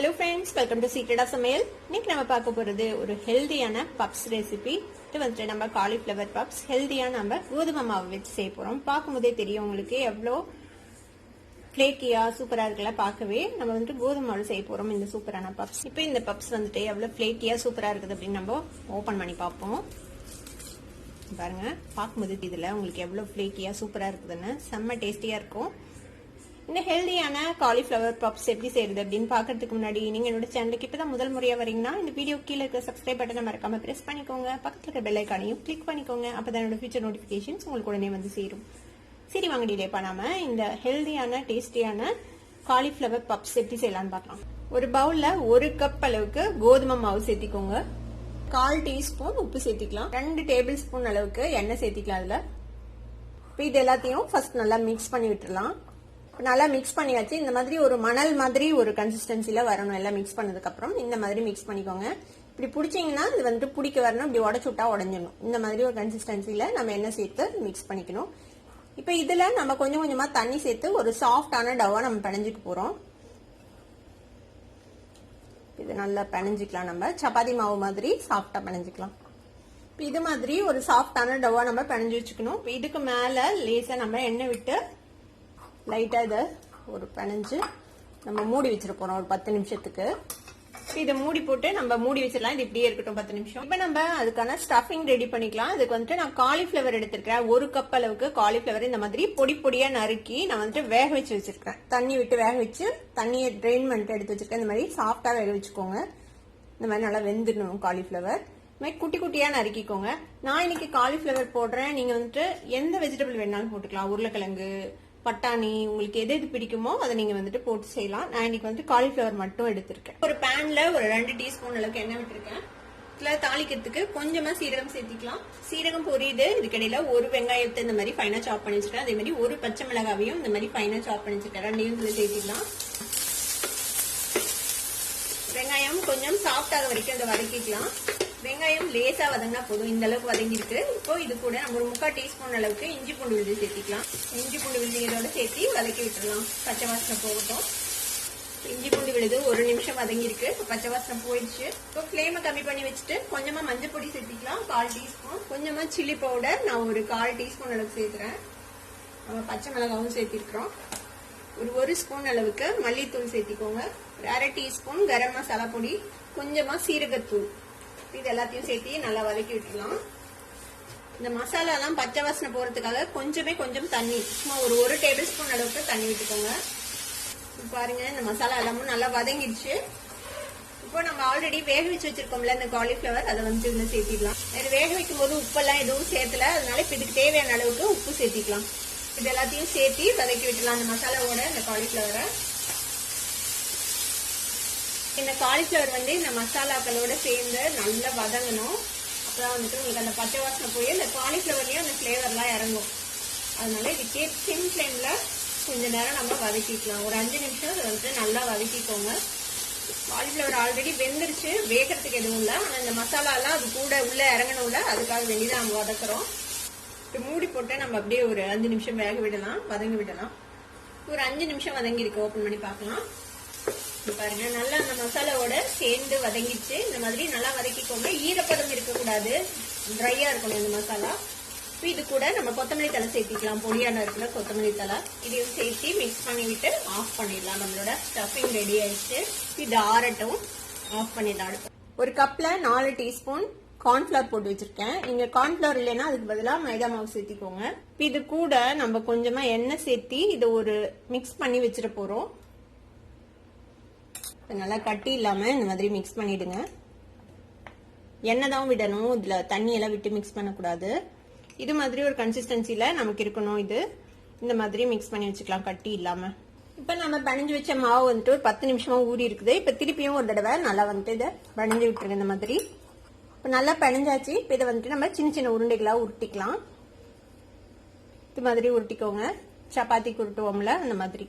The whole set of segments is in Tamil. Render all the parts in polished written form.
Hello friends, welcome to Secret of Samaiyal. இன்னைக்கு நம்ம பார்க்க போறது ஒரு ஹெல்தியான பப்ஸ் ரெசிபி. இது வந்து நம்ம காலிஃப்ளவர் பப்ஸ் ஹெல்தியா நம்ம கோதுமை மாவு வச்சு செய்ய போறோம். பார்க்கும்போதே தெரியும் உங்களுக்கு எவ்வளோ ஃப்ளேக்கியா சூப்பரா இருக்குல்ல. பார்க்கவே நம்ம வந்து கோதுமை மாவு செய்ய போறோம் இந்த சூப்பரான பப்ஸ். இப்போ இந்த பப்ஸ் வந்துட்டு எவ்வளவு ஃப்ளேக்கியா சூப்பரா இருக்குது அப்படின்னு நம்ம ஓபன் பண்ணி பார்ப்போம். பாருங்க, பார்க்கும்போது இதுல உங்களுக்கு எவ்வளவு ஃப்ளேக்கியா சூப்பரா இருக்குதுன்னு செம்ம டேஸ்டியா இருக்கும். இந்த ஹெல்தியான காலிஃப்ளவர் பப்ஸ் எப்படி செய்யறது அப்படின்னு பாக்கிறதுக்கு முன்னாடி நீங்க என்னோட சேனலுக்கு இப்பதான் முதல் முறையா வரீங்கன்னா இந்த வீடியோ கீழே இருக்க சப்ஸ்கிரைப் பட்டனை மறக்காம பிரஸ் பண்ணிக்கோங்க. பக்கத்துல இருக்க பெல் ஐகானையும் கிளிக் பண்ணிக்கோங்க. அப்பதான் என்னோட ஃபியூச்சர் நோட்டிபிகேஷன்ஸ் உங்களுக்கு உடனே வந்து சேரும். சரி, வாங்க டிலே பண்ணாம இந்த ஹெல்தியான டேஸ்டியான காலிஃப்ளவர் பப்ஸ் எப்படி செய்யலாம்னு பார்க்கலாம். ஒரு பவுல்ல 1 கப் அளவுக்கு கோதுமை மாவு சேர்த்திக்கோங்க. 1/4 டீஸ்பூன் உப்பு சேர்த்திக்கலாம். 2 டேபிள் ஸ்பூன் அளவுக்கு எண்ணெய் சேர்த்திக்கலாம். அதுல இது எல்லாத்தையும் ஃபர்ஸ்ட் நல்லா மிக்ஸ் பண்ணி விட்டுறலாம். நல்லா மிக்ஸ் பண்ணியாச்சு. இந்த மாதிரி ஒரு மணல் மாதிரி ஒரு கன்சிஸ்டன்சில வரணும். எல்லாம் மிக்ஸ் பண்ணதுக்கு அப்புறம் இந்த மாதிரி மிக்ஸ் பண்ணிக்கோங்க. இப்படி பிடிச்சிங்கன்னா இது வந்துட்டு பிடிக்க வரணும். இப்படி உடச்சு விட்டா உடஞ்சிடணும். இந்த மாதிரி ஒரு கன்சிஸ்டன்சில நம்ம எண்ணெய் சேர்த்து மிக்ஸ் பண்ணிக்கணும். இப்ப இதுல நம்ம கொஞ்சம் கொஞ்சமா தண்ணி சேர்த்து ஒரு சாஃப்டான டவா நம்ம பிணைஞ்சிக்க போறோம். இது நல்லா பிணைஞ்சிக்கலாம். நம்ம சப்பாத்தி மாவு மாதிரி சாஃப்டா பிணைஞ்சிக்கலாம். இது மாதிரி ஒரு சாஃப்டான டவா நம்ம பிணைஞ்சு வச்சுக்கணும். இதுக்கு மேல லேசா நம்ம எண்ணெய் விட்டு லைட்டா இதை ஒரு பிணைஞ்சு நம்ம மூடி வச்சிட போறோம் ஒரு 10 நிமிஷத்துக்கு. இதை மூடி போட்டு நம்ம மூடி வச்சிடலாம். இது இப்படியே இருக்கட்டும் 10 நிமிஷம். இப்ப நம்ம அதுக்கான ஸ்டஃபிங் ரெடி பண்ணிக்கலாம். அதுக்கு வந்துட்டு நான் காலிஃபிளவர் எடுத்திருக்கேன். 1 கப் அளவுக்கு காலிஃபிளவர் இந்த மாதிரி பொடி பொடியா நறுக்கி நான் வந்துட்டு வேக வச்சு வச்சிருக்கேன். தண்ணி விட்டு வேக வச்சு தண்ணியை ட்ரெயின் பண்ணிட்டு எடுத்து வச்சிருக்கேன். இந்த மாதிரி சாஃப்டா வேக வச்சுக்கோங்க. இந்த மாதிரி நல்லா வெந்துடணும் காலிஃபிளவர். இந்த மாதிரி குட்டி குட்டியா நறுக்கிக்கோங்க. நான் இன்னைக்கு காலிஃபிளவர் போடுறேன். நீங்க வந்துட்டு எந்த வெஜிடபிள் வேணாலும் போட்டுக்கலாம். உருளைக்கிழங்கு, பட்டாணி, உங்களுக்கு எது எது பிடிக்குமோ அதை நீங்க வந்துட்டு போட்டு செய்யலாம். நான் இன்னைக்கு வந்து காலிஃபிளவர் மட்டும் எடுத்திருக்கேன். ஒரு பேன்ல ஒரு 2 டீஸ்பூன் அளவுக்கு எண்ணெய் விட்டுருக்கேன். இதுல தாளிக்கிறதுக்கு கொஞ்சமா சீரகம் சேர்த்திக்கலாம். சீரகம் பொரியுது. இதுக்கிடையில ஒரு வெங்காயத்தை இந்த மாதிரி ஃபைனா சாப் பண்ணி வச்சிருக்கேன். அதே மாதிரி ஒரு பச்சை மிளகாவையும் இந்த மாதிரி ஃபைனா சாப் பண்ணி வச்சிருக்கேன். 2யும் இதுல சேர்த்திக்கலாம். வெங்காயம் கொஞ்சம் சாஃப்டாக வரைக்கும் அதை வதக்கிக்கலாம். வெங்காயம் லேசா வதங்கினா போதும். இந்த அளவுக்கு வதங்கி இருக்கு. இப்போ இது கூட நம்ம ஒரு 3/4 டீஸ்பூன் அளவுக்கு இஞ்சி பூண்டு விழுது சேர்த்திக்கலாம். இஞ்சி பூண்டு விழுது இதோட சேர்த்து வதக்கி விட்டுடலாம். பச்சை வாசனை போகட்டும். இஞ்சி பூண்டு விழுது 1 நிமிஷம் வதங்கி இருக்கு. பச்சை வாசனை போயிடுச்சு. இப்போ ஃபிளேமை கம்மி பண்ணி வச்சுட்டு கொஞ்சமா மஞ்சள் பொடி சேர்த்திக்கலாம். 1/4 டீஸ்பூன். கொஞ்சமா சில்லி பவுடர் நான் ஒரு 1/4 டீஸ்பூன் அளவுக்கு சேர்த்துறேன். நம்ம பச்சை மிளகாவும் சேர்த்திருக்கிறோம். ஒரு 1 ஸ்பூன் அளவுக்கு மல்லித்தூள் சேர்த்திக்கோங்க. ஒரு 1/2 டீஸ்பூன் கரம் மசாலா பொடி, கொஞ்சமா சீரகத்தூள், இது எல்லாத்தையும் சேர்த்து நல்லா வதக்கி விட்டுலாம். இந்த மசாலா எல்லாம் பச்சை வாசனை போறதுக்காக கொஞ்சம் தண்ணி, சும்மா ஒரு 1 டேபிள் ஸ்பூன் அளவுக்கு தண்ணி விட்டுக்கோங்க. பாருங்க, இந்த மசாலா எல்லாமும் நல்லா வதங்கிடுச்சு. இப்போ நம்ம ஆல்ரெடி வேக வச்சு வச்சிருக்கோம்ல இந்த காலிஃபிளவர், அதை வந்து இதுல சேர்த்திடலாம். இது வேக வைக்கும் போது உப்பெல்லாம் எதுவும் சேர்த்துல, அதனால இப்ப இதுக்கு தேவையான அளவுக்கு உப்பு சேர்த்திக்கலாம். இது எல்லாத்தையும் சேர்த்து வதக்கி விட்டுலாம் அந்த மசாலாவோட இந்த காலிஃபிளவரை. இந்த காலிஃபிளவர் வந்து இந்த மசாலாக்களோட சேர்ந்து நல்லா வதங்கணும். அப்பதான் வந்துட்டு உங்களுக்கு அந்த பச்சை வாசனை போய் இந்த காலிஃபிளவர்லயும் அந்த ஃபிளேவர்லாம் இறங்கும். அதனால இதுக்கே சிம் ஃபிளேம்ல கொஞ்ச நேரம் நம்ம வதக்கிக்கலாம். ஒரு 5 நிமிஷம் அதை வந்துட்டு நல்லா வதக்கிக்கோங்க. காலிஃபிளவர் ஆல்ரெடி வெந்துருச்சு, வேகிறதுக்கு எதுவும் இல்லை. ஆனா இந்த மசாலா எல்லாம் அது கூட உள்ள இறங்கணும்ல, அதுக்காக வேண்டிதான் நம்ம வதக்குறோம். மூடி போட்டு நம்ம அப்படியே ஒரு 5 நிமிஷம் வேக விடலாம், வதங்கி விடலாம். ஒரு 5 நிமிஷம் வதங்கி இருக்கு. ஓபன் பண்ணி பார்க்கலாம். பாருங்க, நல்லா அந்த மசாலாவோட சேர்ந்து வதங்கிச்சு. இந்த மாதிரி நல்லா வதக்கிக்கோங்க. ஈரப்பதம் இருக்கக்கூடாது, ட்ரையா இருக்கணும் இந்த மசாலா. இது கூட நம்ம கொத்தமல்லி தலை சேர்த்திக்கலாம். பொடியான இருக்குல்ல கொத்தமல்லி தலை, இதையும் சேர்த்து மிக்ஸ் பண்ணி விட்டு ஆஃப் பண்ணிடலாம். நம்மளோட ஸ்டஃபிங் ரெடி ஆயிடுச்சு. இது ஆறட்டும், ஆஃப் பண்ணிடலாம். ஒரு கப்ல 4 டீஸ்பூன் கார்ன்ஃபிளவர் போட்டு வச்சிருக்கேன். நீங்க கார்ன்ஃபிளவர் இல்லைன்னா அதுக்கு பதிலாக மைதா மாவு சேர்த்திக்கோங்க. இது கூட நம்ம கொஞ்சமா எண்ணெய் சேர்த்தி இதை ஒரு மிக்ஸ் பண்ணி வச்சிட போறோம். நல்லா கட்டி இல்லாம இந்த மாதிரி மிக்ஸ் பண்ணிடுங்க. எண்ணெய் தான் விடணும், இதுல தண்ணி எல்லாம் விட்டு மிக்ஸ் பண்ணக்கூடாது. இது மாதிரி ஒரு கன்சிஸ்டன்சில நமக்கு இருக்கணும். இது இந்த மாதிரி மிக்ஸ் பண்ணி வச்சுக்கலாம் கட்டி இல்லாம. இப்ப நம்ம பணிஞ்சு வச்ச மாவு வந்துட்டு ஒரு 10 நிமிஷமா ஊறி இருக்குது. இப்ப திருப்பியும் ஒரு தடவை நல்லா வந்துட்டு இதை பணிஞ்சு விட்டுருங்க. இந்த மாதிரி இப்ப நல்லா பணிஞ்சாச்சு. இப்ப இதை வந்துட்டு நம்ம சின்ன சின்ன உருண்டைகளா உருட்டிக்கலாம். இது மாதிரி உருட்டிக்கோங்க. சப்பாத்தி உருட்டுவோம்ல அந்த மாதிரி.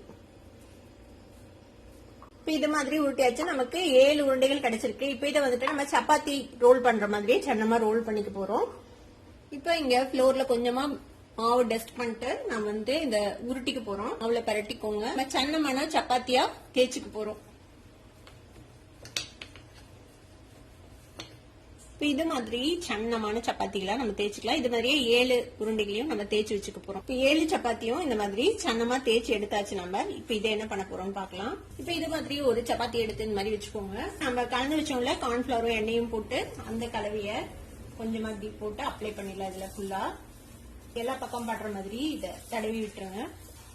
இப்ப இது மாதிரி உருட்டியாச்சு. நமக்கு 7 உருண்டைகள் கிடைச்சிருக்கு. இப்ப இதை வந்துட்டு நம்ம சப்பாத்தி ரோல் பண்ற மாதிரி சன்னமா ரோல் பண்ணிக்க போறோம். இப்ப இங்க ஃப்ளோர்ல கொஞ்சமா மாவு டஸ்ட் பண்ணிட்டு நம்ம வந்து இந்த உருட்டிக்கு போறோம். மாவுல பரட்டிக்கோங்க. நம்ம சன்னமான சப்பாத்தியா தேய்ச்சிக்க போறோம். இப்போ இது மாதிரி சன்னமான சப்பாத்திகளை நம்ம தேய்ச்சிக்கலாம். இது மாதிரியே 7 உருண்டைகளையும் நம்ம தேய்ச்சி வச்சுக்க போறோம். இப்போ 7 சப்பாத்தியும் இந்த மாதிரி சன்னமா தேய்ச்சி எடுத்தாச்சு. நம்ம இப்போ இதை என்ன பண்ண போறோம்னு பார்க்கலாம். இப்போ இது மாதிரி ஒரு சப்பாத்தி எடுத்து இந்த மாதிரி வச்சுக்கோங்க. நம்ம கலந்து வச்சோம்ல கார்ன்ஃபிளவரும் எண்ணெயும் போட்டு அந்த கலவைய கொஞ்சமா இப்படி போட்டு அப்ளை பண்ணிடலாம். இதுல ஃபுல்லா எல்லா பக்கம் படுற மாதிரி இதை தடவி விட்டுருங்க.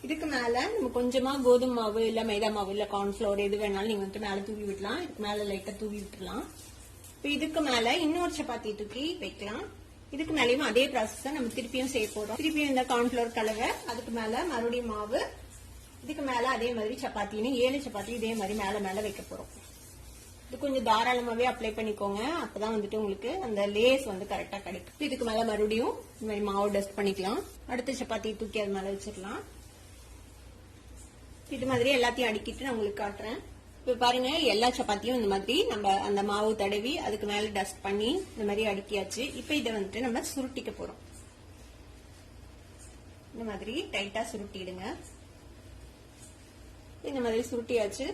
இதுக்கு மேல நம்ம கொஞ்சமா கோதுமை மாவு இல்ல மைதா மாவு இல்ல கார்ன்ஃபிளவர் எது வேணாலும் நீங்க வந்துட்டு மேல தூவி விடலாம். இதுக்கு மேல லைட்டா தூவி விட்டுலாம். இப்போ இதுக்கு மேல இன்னொரு சப்பாத்தி தூக்கி வைக்கலாம். இதுக்கு மேலயும் அதே ப்ராசஸ் நம்ம திருப்பியும் செய்ய போறோம். திருப்பியும் இந்த கார்ன்ஃபிளவர் கலவை, அதுக்கு மேல மறுபடியும் மாவு, இதுக்கு மேல அதே மாதிரி சப்பாத்தின்னு 7 சப்பாத்தி இதே மாதிரி மேல மேல வைக்க போறோம். இது கொஞ்சம் தாராளமாவே அப்ளை பண்ணிக்கோங்க. அப்பதான் வந்துட்டு உங்களுக்கு அந்த லேஸ் வந்து கரெக்டா கிடைக்கும். இதுக்கு மேல மறுபடியும் இந்த மாதிரி மாவு டஸ்ட் பண்ணிக்கலாம். அடுத்த சப்பாத்தி தூக்கி அது மேல வச்சிடலாம். இது மாதிரி எல்லாத்தையும் அடிக்கிட்டு நான் உங்களுக்கு காட்டுறேன். இப்ப பாருங்க, எல்லா சப்பாத்தியும் இந்த மாதிரி நம்ம அந்த மாவு தடவி அதுக்கு மேல டஸ்ட் பண்ணி இந்த மாதிரி அடுக்கியாச்சு. இப்ப இதை வந்துட்டு நம்ம சுருட்டிக்க போறோம். இந்த மாதிரி டைட்டா சுருட்டிடுங்க. இந்த மாதிரி சுருட்டியாச்சு.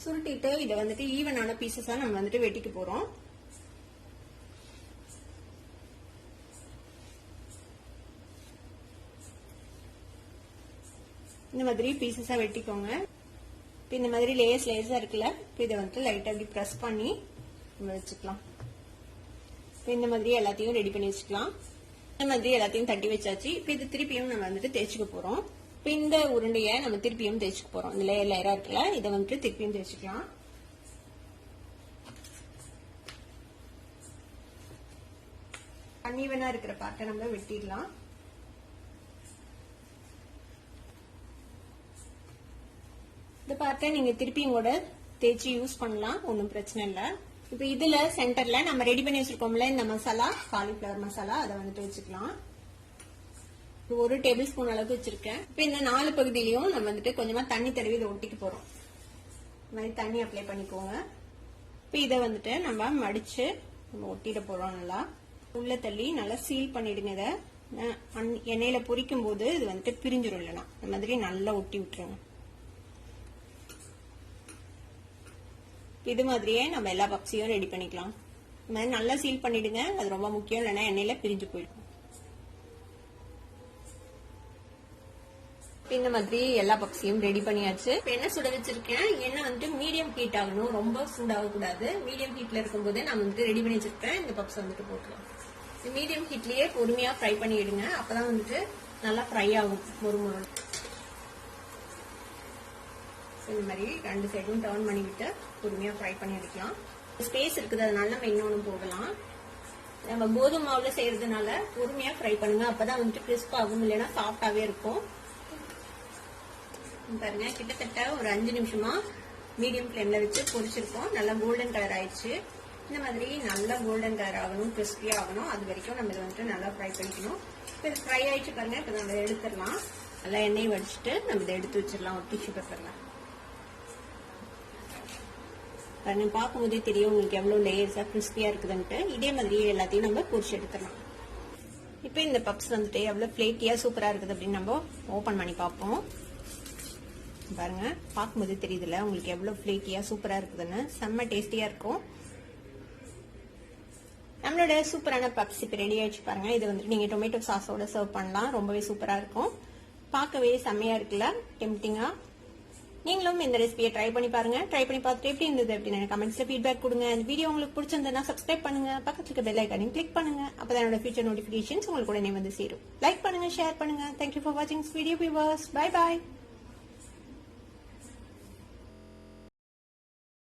சுருட்டிட்டு இதை வந்துட்டு ஈவனான பீசஸா நம்ம வந்துட்டு வெட்டிக்க போறோம். இந்த மாதிரி பீசஸா வெட்டிக்கோங்க. இந்த மாதிரி லேயர்ஸா இருக்குல்ல, இதை வந்து லைட்டா இப்படி பிரஸ் பண்ணி நம்ம வச்சுக்கலாம். இந்த மாதிரி எல்லாத்தையும் ரெடி பண்ணி வச்சுக்கலாம். இந்த மாதிரி எல்லாத்தையும் தட்டி வச்சாச்சு. இப்ப இது திருப்பியும் நம்ம வந்துட்டு தேய்ச்சிக்க போறோம். இப்ப இந்த உருண்டைய நம்ம திருப்பியும் தேய்ச்சிக்க போறோம். இந்த லேயரா இருக்குல்ல, இதை வந்துட்டு திருப்பியும் தேய்ச்சிக்கலாம். அன்ஈவனா இருக்கிற பார்ட்டை நம்ம வெட்டிடலாம். இந்த பார்ட்டை நீங்க திருப்பியும் கூட தேய்ச்சி யூஸ் பண்ணலாம், ஒன்றும் பிரச்சனை இல்ல. இப்ப இதுல சென்டர்ல நம்ம ரெடி பண்ணி வச்சிருக்கோம்ல இந்த மசாலா, காலிஃபிளவர் மசாலா, அதை வந்துட்டு வச்சுக்கலாம். 1 டேபிள் ஸ்பூன் அளவுக்கு வச்சிருக்கேன். இப்ப இந்த 4 பகுதியிலையும் நம்ம வந்துட்டு கொஞ்சமா தண்ணி தடவி இதை ஒட்டிக்க போறோம். இந்த மாதிரி தண்ணி அப்ளை பண்ணிக்கோங்க. இப்ப இதை வந்துட்டு நம்ம மடிச்சு நம்ம ஒட்டிட போறோம். நல்லா உள்ள தள்ளி நல்லா சீல் பண்ணிடுங்க. இதை எண்ணெயில பொரிக்கும் போது இது வந்துட்டு பிரிஞ்சிடும். இல்லைன்னா இந்த மாதிரி நல்லா ஒட்டி விட்டுருங்க. இது மாதிரியே நம்ம எல்லா பப்ஸையும் ரெடி பண்ணிக்கலாம். இந்த மாதிரி நல்லா சீல் பண்ணிடுங்க, அது ரொம்ப முக்கியம், இல்லைன்னா எண்ணெயில பிரிஞ்சு போயிடும். இந்த மாதிரி எல்லா பப்ஸையும் ரெடி பண்ணியாச்சு. எண்ணெய் சுட வச்சிருக்கேன். எண்ணெய் வந்துட்டு மீடியம் ஹீட் ஆகணும், ரொம்ப சூடாக கூடாது. மீடியம் ஹீட்ல இருக்கும்போது நான் வந்துட்டு ரெடி பண்ணி வச்சிருக்கேன். இந்த பப்ஸ் வந்துட்டு போட்டுக்கலாம். மீடியம் ஹீட்லயே பொறுமையா ஃப்ரை பண்ணிடுங்க. அப்பதான் வந்துட்டு நல்லா ஃப்ரை ஆகும், மொறுமொறு. இந்த மாதிரி 2 சைடும் டர்ன் பண்ணிவிட்டு பொறுமையா ஃப்ரை பண்ணி எடுக்கலாம். ஸ்பேஸ் இருக்குது, அதனால நம்ம இன்னொன்னு போடலாம். நம்ம கோதுமை மாவுல செய்யறதுனால பொறுமையா ஃப்ரை பண்ணுங்க. அப்பதான் வந்துட்டு கிறிஸ்ப் ஆகும், இல்லைன்னா சாஃப்டாவே இருக்கும். பாருங்க, கிட்டத்தட்ட ஒரு 5 நிமிஷமா மீடியம் ஃபிளேம்ல வச்சு பொரிச்சிருக்கோம். நல்லா கோல்டன் கலர் ஆயிடுச்சு. இந்த மாதிரி நல்லா கோல்டன் கலர் ஆகணும், கிறிஸ்பியா ஆகணும். அது வரைக்கும் நம்ம இதை வந்துட்டு நல்லா ஃப்ரை பண்ணிக்கணும். இப்போ இது ஃப்ரை ஆயிடுச்சு பாருங்க. இப்போ நம்ம எடுத்துடலாம். நல்லா எண்ணெய் வடிச்சிட்டு நம்ம இதை எடுத்து வச்சிடலாம் ஒரு டிஷ்யூ பேப்பர்ல. பார்க்கும்போதே தெரியும் உங்களுக்கு எவ்வளவு லேயர்ஸா கிறிஸ்பியா இருக்குதுன்ட்டு. இதே மாதிரி எல்லாத்தையும் நம்ம பொரிச்சு எடுத்துடலாம். இப்போ இந்த பப்ஸ் வந்துட்டு எவ்வளவு ஃபிளேக்கியா சூப்பரா இருக்குது அப்படின்னு நம்ம ஓபன் பண்ணி பார்ப்போம். பாருங்க, பார்க்கும்போது தெரியுதுல உங்களுக்கு எவ்வளவு ஃபிளேக்கியா சூப்பரா இருக்குதுன்னு. செம்ம டேஸ்டியா இருக்கும். நம்மளோட சூப்பரான பப்ஸ் இப்போ ரெடி ஆயிடுச்சு பாருங்க. இது வந்துட்டு நீங்க டொமேட்டோ சாஸோட சர்வ் பண்ணலாம். ரொம்பவே சூப்பரா இருக்கும். பார்க்கவே செம்மையா இருக்குல்ல, டெம்ப்டிங்கா. நீங்களும் இந்த ரெசிபியை ட்ரை பண்ணி பாருங்க. ட்ரை பண்ணி பார்த்துட்டு எப்படி இருந்தது அப்படின்னு கமெண்ட்ஸ்ல ஃபீட்பேக் கொடுங்க. இந்த வீடியோ உங்களுக்கு பிடிச்சிருந்தா சப்ஸ்கிரைப் பண்ணுங்க, பக்கத்துல இருக்க பெல் ஐகானையும் கிளிக் பண்ணுங்க. அப்பதான் என்னோட ஃபியூச்சர் நோட்டிபிகேஷன்ஸ் உங்களுக்கு உடனே வந்து சேரும். லைக் பண்ணுங்க, ஷேர் பண்ணுங்க. தேங்க்யூ ஃபார் வாட்சிங் வீடியோ வியூவர்ஸ். Bye bye.